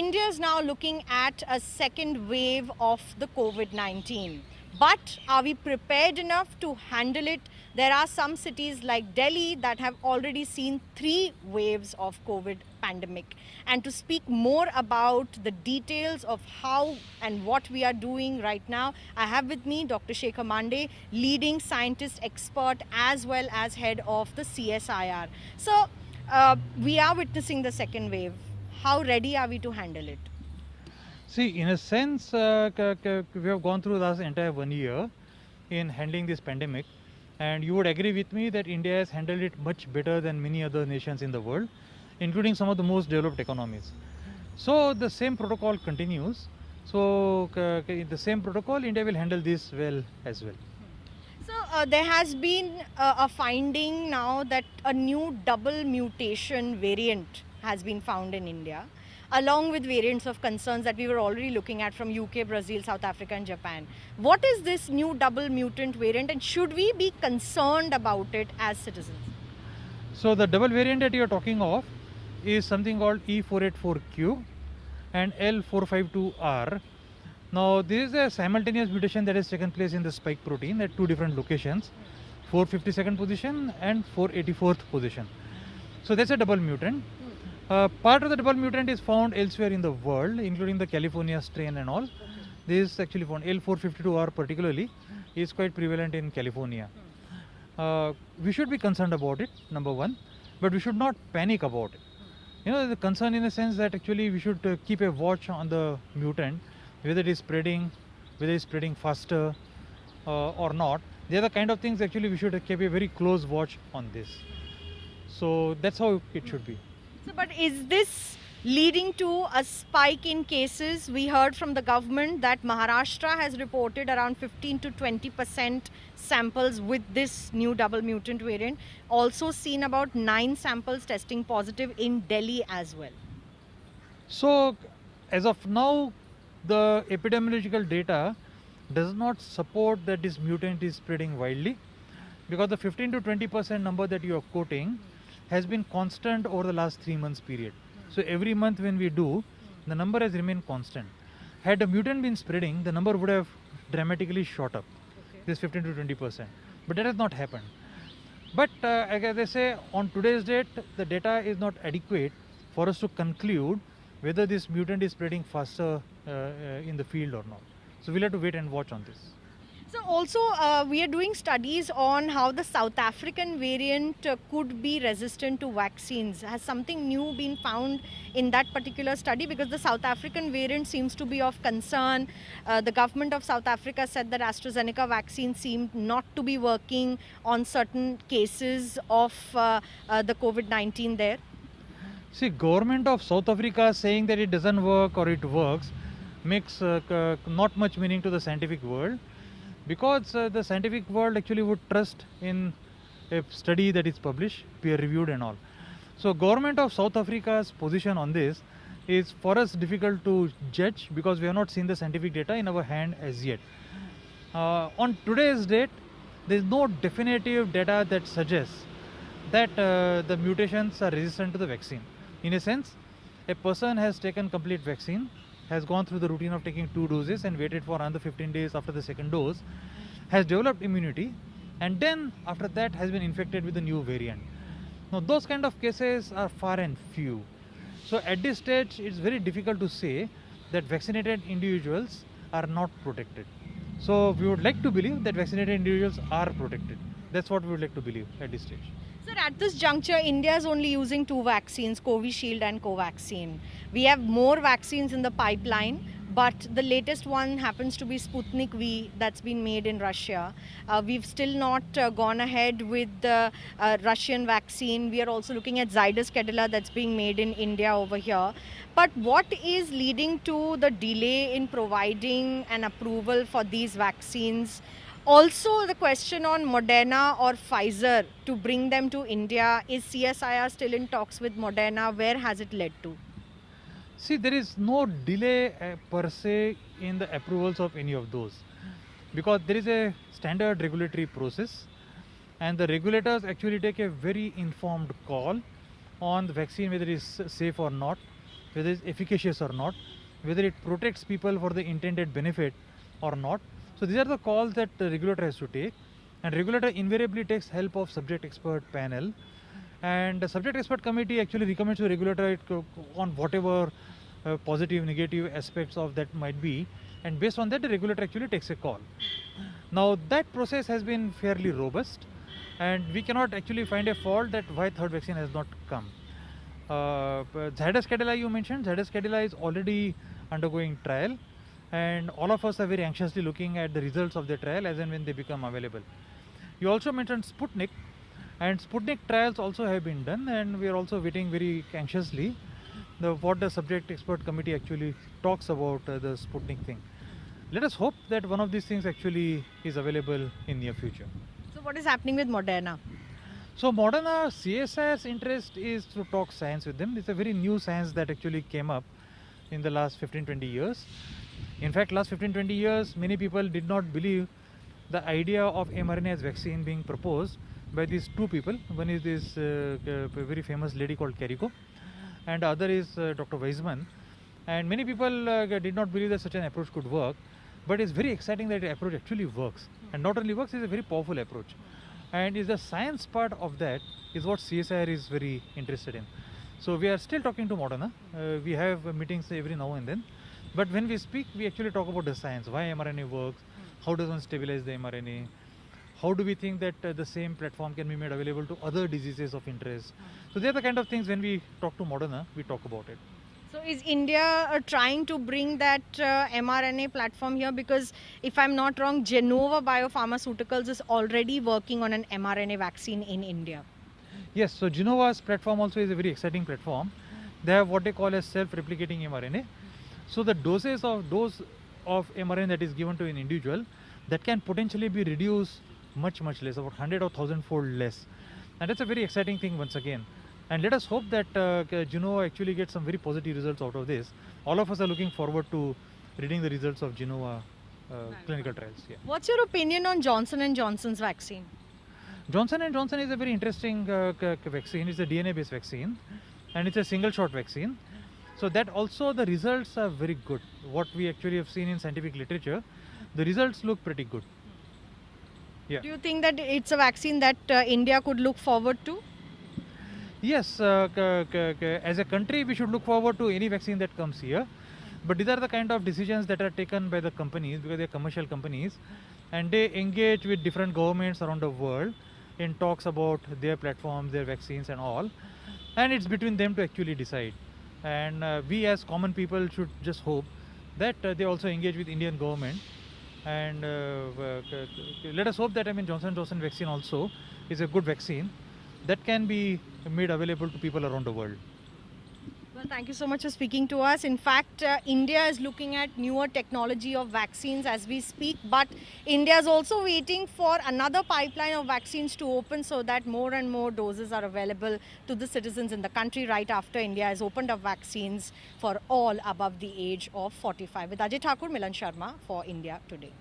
India is now looking at a second wave of the COVID-19. But are we prepared enough to handle it? There are some cities like Delhi that have already seen 3 waves of COVID pandemic. And to speak more about the details of how and what we are doing right now, I have with me Dr. Shekhar Mande, leading scientist expert as well as head of the CSIR. So we are witnessing the second wave. How ready are we to handle it? See, in a sense, we have gone through the last entire 1 year in handling this pandemic, and you would agree with me that India has handled it much better than many other nations in the world, including some of the most developed economies. So the same protocol continues. So the same protocol, India will handle this well as well. So there has been a finding now that a new double mutation variant has been found in India, along with variants of concerns that we were already looking at from UK, Brazil, South Africa and Japan. What is this new double mutant variant, and should we be concerned about it as citizens? So the double variant that you are talking of is something called E484Q and L452R. Now this is a simultaneous mutation that has taken place in the spike protein at 2 different locations, 452nd position and 484th position. So that's a double mutant. Part of the double mutant is found elsewhere in the world, including the California strain and all. This is actually found, L452R particularly is quite prevalent in California. We should be concerned about it, number one, but we should not panic about it. You know, the concern in the sense that actually we should keep a watch on the mutant, whether it is spreading, whether it is spreading faster or not. They are the kind of things actually we should keep a very close watch on this. So that's how it should be. So, but is this leading to a spike in cases? We heard from the government that Maharashtra has reported around 15 to 20% samples with this new double mutant variant. Also seen about 9 samples testing positive in Delhi as well. So as of now, the epidemiological data does not support that this mutant is spreading widely, because the 15 to 20% number that you are quoting has been constant over the last 3 months period. So every month when we do, the number has remained constant. Had the mutant been spreading, the number would have dramatically shot up, this 15 to 20%. But that has not happened. But as I say, on today's date, the data is not adequate for us to conclude whether this mutant is spreading faster in the field or not. So we'll have to wait and watch on this. So also we are doing studies on how the South African variant could be resistant to vaccines. Has something new been found in that particular study? Because the South African variant seems to be of concern. The government of South Africa said that AstraZeneca vaccine seemed not to be working on certain cases of the COVID-19 there. See, government of South Africa saying that it doesn't work or it works makes not much meaning to the scientific world, because the scientific world actually would trust in a study that is published, peer reviewed and all. So government of South Africa's position on this is for us difficult to judge, because we have not seen the scientific data in our hand as yet. On today's date, there is no definitive data that suggests that the mutations are resistant to the vaccine. In a sense, a person has taken complete vaccine, has gone through the routine of taking 2 doses and waited for another 15 days after the second dose, has developed immunity, and then after that has been infected with the new variant. Now those kind of cases are far and few. So at this stage, it's very difficult to say that vaccinated individuals are not protected. So we would like to believe that vaccinated individuals are protected. That's what we would like to believe at this stage. Sir, at this juncture, India is only using 2 vaccines, Covishield and Covaxin. We have more vaccines in the pipeline, but the latest one happens to be Sputnik V that's been made in Russia. We've still not gone ahead with the Russian vaccine. We are also looking at Zydus Cadila that's being made in India over here. But what is leading to the delay in providing an approval for these vaccines? Also, the question on Moderna or Pfizer to bring them to India, is CSIR still in talks with Moderna? Where has it led to? See, there is no delay per se in the approvals of any of those, because there is a standard regulatory process, and the regulators actually take a very informed call on the vaccine, whether it is safe or not. whether it's efficacious or not, whether it protects people for the intended benefit or not. So these are the calls that the regulator has to take, and regulator invariably takes help of subject expert panel, and the subject expert committee actually recommends to the regulator on whatever positive, negative aspects of that might be, and based on that the regulator actually takes a call. Now that process has been fairly robust, and we cannot actually find a fault that why third vaccine has not come. Zydus Cadila you mentioned, Zydus Cadila is already undergoing trial, and all of us are very anxiously looking at the results of the trial as and when they become available. You also mentioned Sputnik, and Sputnik trials also have been done, and we are also waiting very anxiously what the subject expert committee actually talks about the Sputnik thing. Let us hope that one of these things actually is available in near future. So what is happening with Moderna? So Moderna, CSIR's interest is to talk science with them. It's a very new science that actually came up in the last 15-20 years. In fact, last 15-20 years, many people did not believe the idea of mRNA as vaccine being proposed by these two people. One is this very famous lady called Carrico, and the other is Dr. Weizmann. And many people did not believe that such an approach could work, but it's very exciting that the approach actually works. And not only works, it's a very powerful approach. And is the science part of that is what CSIR is very interested in. So we are still talking to Moderna. We have meetings every now and then. But when we speak, we actually talk about the science, why mRNA works, how does one stabilize the mRNA, how do we think that the same platform can be made available to other diseases of interest. So they are the kind of things when we talk to Moderna, we talk about it. So is India trying to bring that mRNA platform here? Because if I'm not wrong, Genova Biopharmaceuticals is already working on an mRNA vaccine in India. Yes, so Genova's platform also is a very exciting platform. They have what they call as self-replicating mRNA. So the dose of mRNA that is given to an individual, that can potentially be reduced much less, about 100 or 1000-fold less. And that's a very exciting thing once again. And let us hope that Genova actually gets some very positive results out of this. All of us are looking forward to reading the results of Genova clinical trials. Yeah. What's your opinion on Johnson & Johnson's vaccine? Johnson & Johnson is a very interesting vaccine. It's a DNA-based vaccine, and it's a single-shot vaccine. So that also the results are very good. What we actually have seen in scientific literature, the results look pretty good. Yeah. Do you think that it's a vaccine that India could look forward to? Yes, as a country we should look forward to any vaccine that comes here. But these are the kind of decisions that are taken by the companies, because they are commercial companies, and they engage with different governments around the world in talks about their platforms, their vaccines and all. And it's between them to actually decide. And we as common people should just hope that they also engage with Indian government. And let us hope that Johnson & Johnson vaccine also is a good vaccine that can be made available to people around the world. Well, thank you so much for speaking to us. In fact, India is looking at newer technology of vaccines as we speak, but India is also waiting for another pipeline of vaccines to open so that more and more doses are available to the citizens in the country right after India has opened up vaccines for all above the age of 45. With Ajay Thakur, Milan Sharma for India Today.